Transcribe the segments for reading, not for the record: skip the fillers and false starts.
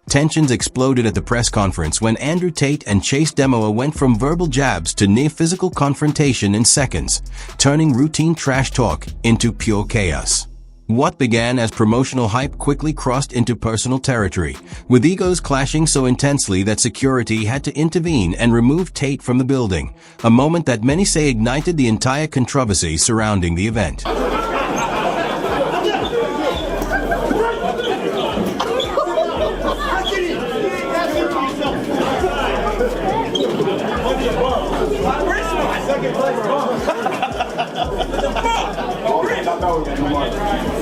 Tensions exploded at the press conference when Andrew Tate and Chase DeMoor went from verbal jabs to near-physical confrontation in seconds, turning routine trash talk into pure chaos. What began as promotional hype quickly crossed into personal territory, with egos clashing so intensely that security had to intervene and remove Tate from the building, a moment that many say ignited the entire controversy surrounding the event.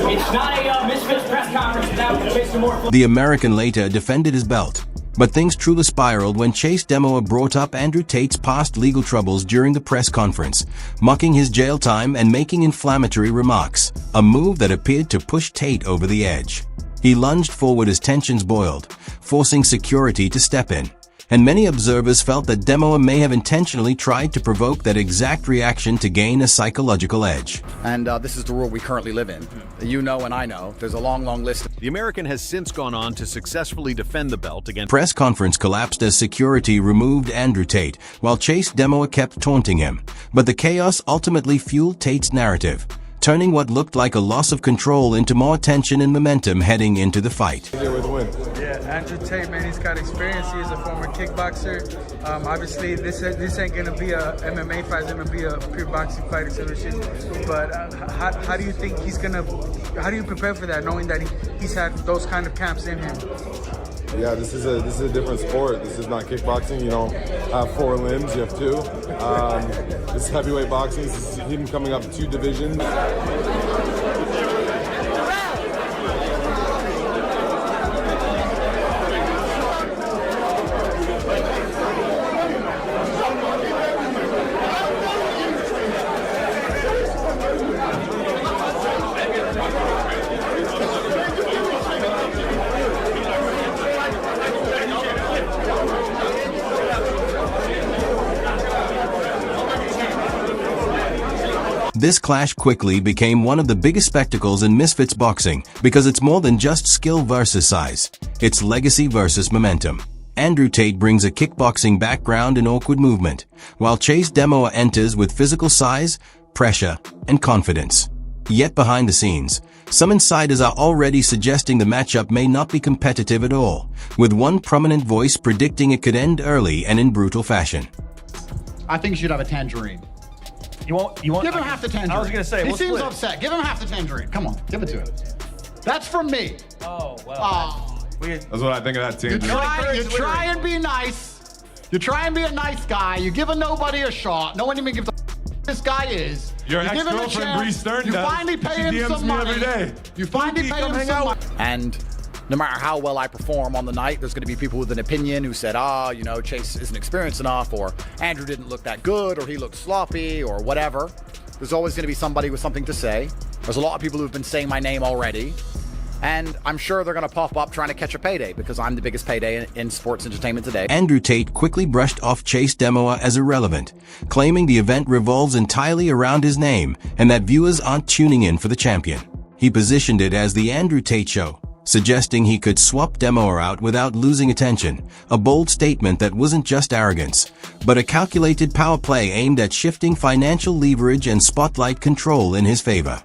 It's not a Misfits press conference without Chase DeMoor. The American later defended his belt, but things truly spiraled when Chase DeMoor brought up Andrew Tate's past legal troubles during the press conference, mocking his jail time and making inflammatory remarks, a move that appeared to push Tate over the edge. He lunged forward as tensions boiled, forcing security to step in. And many observers felt that DeMoor may have intentionally tried to provoke that exact reaction to gain a psychological edge. And this is the world we currently live in. You know and I know. There's a long, long list. The American has since gone on to successfully defend the belt against... Press conference collapsed as security removed Andrew Tate, while Chase DeMoor kept taunting him. But the chaos ultimately fueled Tate's narrative, turning what looked like a loss of control into more tension and momentum heading into the fight. Yeah, Andrew Tate, man, he's got experience. He is a former kickboxer. Obviously, this ain't gonna be a MMA fight. It's gonna be a pure boxing fight exhibition. But how do you think he's gonna? How do you prepare for that, knowing that he's had those kind of camps in him? Yeah, this is a different sport. This is not kickboxing. You don't have 4 limbs, you have 2. This is heavyweight boxing. This is him coming up 2 divisions. This clash quickly became one of the biggest spectacles in Misfits boxing because it's more than just skill versus size. It's legacy versus momentum. Andrew Tate brings a kickboxing background and awkward movement, while Chase DeMoor enters with physical size, pressure, and confidence. Yet behind the scenes, some insiders are already suggesting the matchup may not be competitive at all, with one prominent voice predicting it could end early and in brutal fashion. I think you should have a tangerine. You want? Give him half the tangerine. I was gonna say, he we'll seems split. upset. Give him half the tangerine. Come on, give it to him. That's from me. Oh well. That's what I think of that team. You try and be nice. You try and be a nice guy. You give nobody a shot. No one even gives a this guy is. Your you give him a ex-girlfriend, chance. Bree Stern, You does. finally pay She him DMs some me money. every day. You finally pay him some money. And no matter how well I perform on the night, there's going to be people with an opinion who said, you know, Chase isn't experienced enough, or Andrew didn't look that good, or he looked sloppy, or whatever. There's always going to be somebody with something to say. There's a lot of people who've been saying my name already. And I'm sure they're going to pop up trying to catch a payday because I'm the biggest payday in sports entertainment today. Andrew Tate quickly brushed off Chase DeMoor as irrelevant, claiming the event revolves entirely around his name and that viewers aren't tuning in for the champion. He positioned it as the Andrew Tate Show, suggesting he could swap DeMoor out without losing attention, a bold statement that wasn't just arrogance, but a calculated power play aimed at shifting financial leverage and spotlight control in his favor.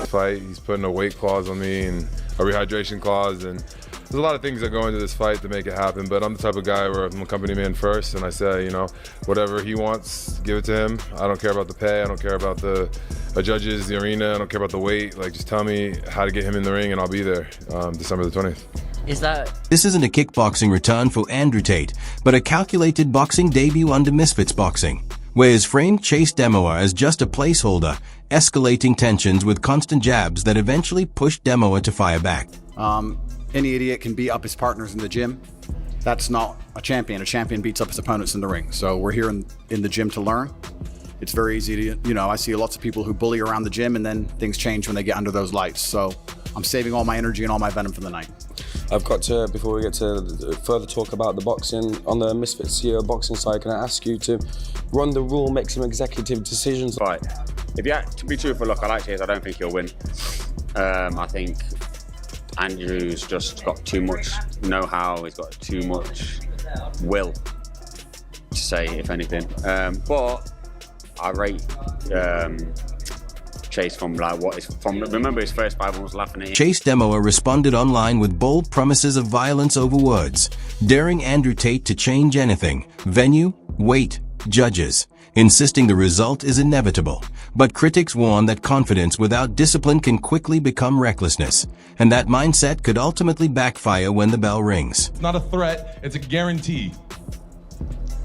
Fight. He's putting a weight clause on me and a rehydration clause, and there's a lot of things that go into this fight to make it happen, but I'm the type of guy where I'm a company man first, and I say, you know, whatever he wants, give it to him. I don't care about the pay, I don't care about the judges, the arena, I don't care about the weight. Like, just tell me how to get him in the ring and I'll be there December the 20th. Is that... This isn't a kickboxing return for Andrew Tate, but a calculated boxing debut under Misfits Boxing, where his framed Chase DeMoor as just a placeholder, escalating tensions with constant jabs that eventually pushed DeMoor to fire back. Any idiot can beat up his partners in the gym. That's not a champion. A champion beats up his opponents in the ring. So we're here in the gym to learn. It's very easy to, I see lots of people who bully around the gym and then things change when they get under those lights. So I'm saving all my energy and all my venom for the night. I've got to, before we get to further talk about the boxing, on the Misfits CEO boxing side, can I ask you to run the rule, make some executive decisions? Right. If you have to be truthful, look, I like Chase. I don't think he'll win. I think Andrew's just got too much know-how. He's got too much will to say, if anything. But I rate Chase from remember his first fight, I was laughing at him. Chase DeMoor responded online with bold promises of violence over words, daring Andrew Tate to change anything, venue, weight, judges, insisting the result is inevitable. But critics warn that confidence without discipline can quickly become recklessness, and that mindset could ultimately backfire when the bell rings. It's not a threat, it's a guarantee.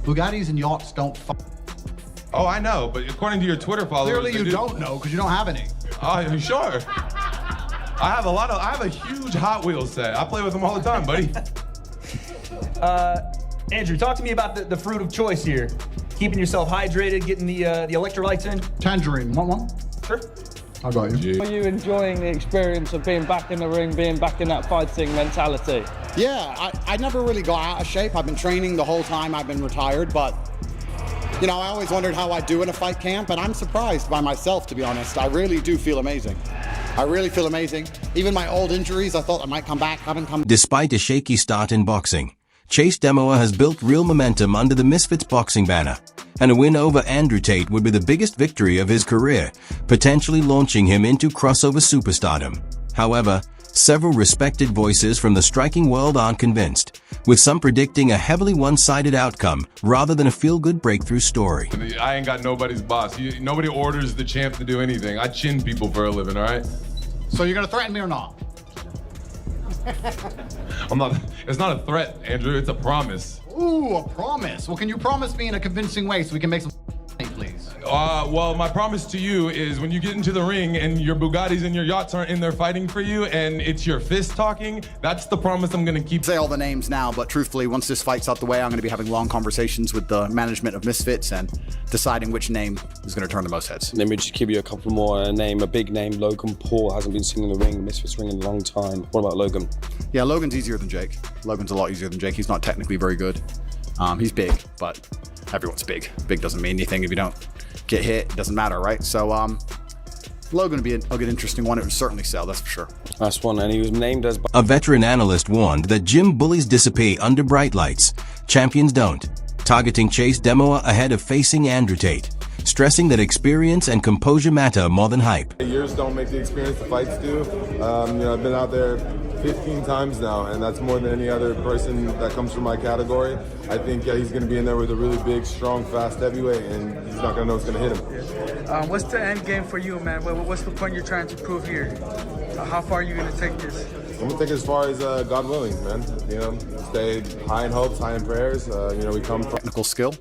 Bugattis and yachts don't Oh, I know, but according to your Twitter followers... Clearly you don't know, because you don't have any. Oh, you sure? I have a huge Hot Wheels set. I play with them all the time, buddy. Andrew, talk to me about the fruit of choice here. Keeping yourself hydrated, getting the electrolytes in. Tangerine, want one? Sure. I got you. Are you enjoying the experience of being back in the ring, being back in that fighting mentality? Yeah, I never really got out of shape. I've been training the whole time I've been retired, but I always wondered how I'd do in a fight camp, and I'm surprised by myself, to be honest. I really do feel amazing. I really feel amazing. Even my old injuries, I thought I might come back, haven't come. Despite a shaky start in boxing, Chase DeMoor has built real momentum under the Misfits Boxing banner, and a win over Andrew Tate would be the biggest victory of his career, potentially launching him into crossover superstardom. However, several respected voices from the striking world aren't convinced, with some predicting a heavily one-sided outcome rather than a feel-good breakthrough story. I ain't got nobody's boss. Nobody orders the champ to do anything. I chin people for a living, all right? So you're going to threaten me or not? It's not a threat, Andrew. It's a promise. Ooh, a promise. Well, can you promise me in a convincing way so we can make some please? Well, my promise to you is when you get into the ring and your Bugattis and your yachts aren't in there fighting for you and it's your fist talking, that's the promise I'm going to keep. Say all the names now, but truthfully, once this fight's out the way, I'm going to be having long conversations with the management of Misfits and deciding which name is going to turn the most heads. Let me just give you a couple more. A big name, Logan Paul, hasn't been seen in the ring, Misfits ring in a long time. What about Logan? Yeah, Logan's easier than Jake. Logan's a lot easier than Jake. He's not technically very good. He's big, but everyone's big. Big doesn't mean anything if you don't get hit. It doesn't matter, right? So Logan would be a good, interesting one. It would certainly sell, that's for sure. Last one, and he was named as... A veteran analyst warned that gym bullies disappear under bright lights. Champions don't, targeting Chase DeMoor ahead of facing Andrew Tate, stressing that experience and composure matter more than hype. Years don't make the experience, the fights do. I've been out there 15 times now, and that's more than any other person that comes from my category. I think he's going to be in there with a really big, strong, fast heavyweight, and he's not going to know what's going to hit him. What's the end game for you, man? What's the point you're trying to prove here? How far are you going to take this? I'm going to take it as far as God willing, man. Stay high in hopes, high in prayers. We come from technical skill,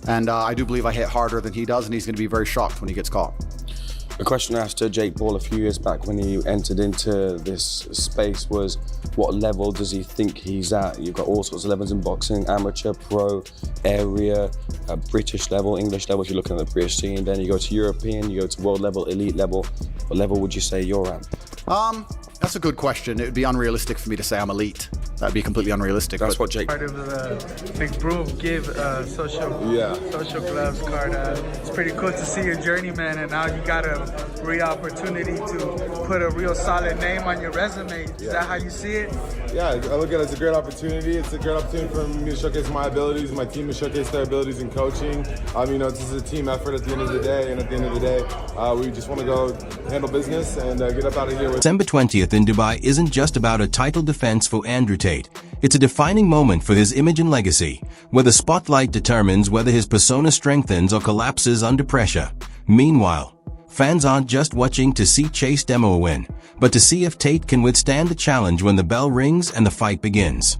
and I do believe I hit harder than he does, and he's going to be very shocked when he gets caught. A question I asked to Jake Paul a few years back when he entered into this space was, what level does he think he's at? You've got all sorts of levels in boxing, amateur, pro, area, British level, English level if you're looking at the British scene. Then you go to European, you go to world level, elite level. What level would you say you're at? That's a good question. It would be unrealistic for me to say I'm elite. That'd be completely unrealistic. That's what Jake... Part of the Big Broom give social gloves card. It's pretty cool to see your journey, man, and now you got a real opportunity to put a real solid name on your resume. Is that how you see it? Yeah, I look at it as a great opportunity. It's a great opportunity for me to showcase my abilities, my team to showcase their abilities in coaching. This is a team effort at the end of the day, and at the end of the day, we just want to go handle business and get up out of here. December 20th in Dubai isn't just about a title defense for Andrew Tate. It's a defining moment for his image and legacy, where the spotlight determines whether his persona strengthens or collapses under pressure. Meanwhile, Fans aren't just watching to see Chase DeMoor win, but to see if Tate can withstand the challenge when the bell rings and the fight begins.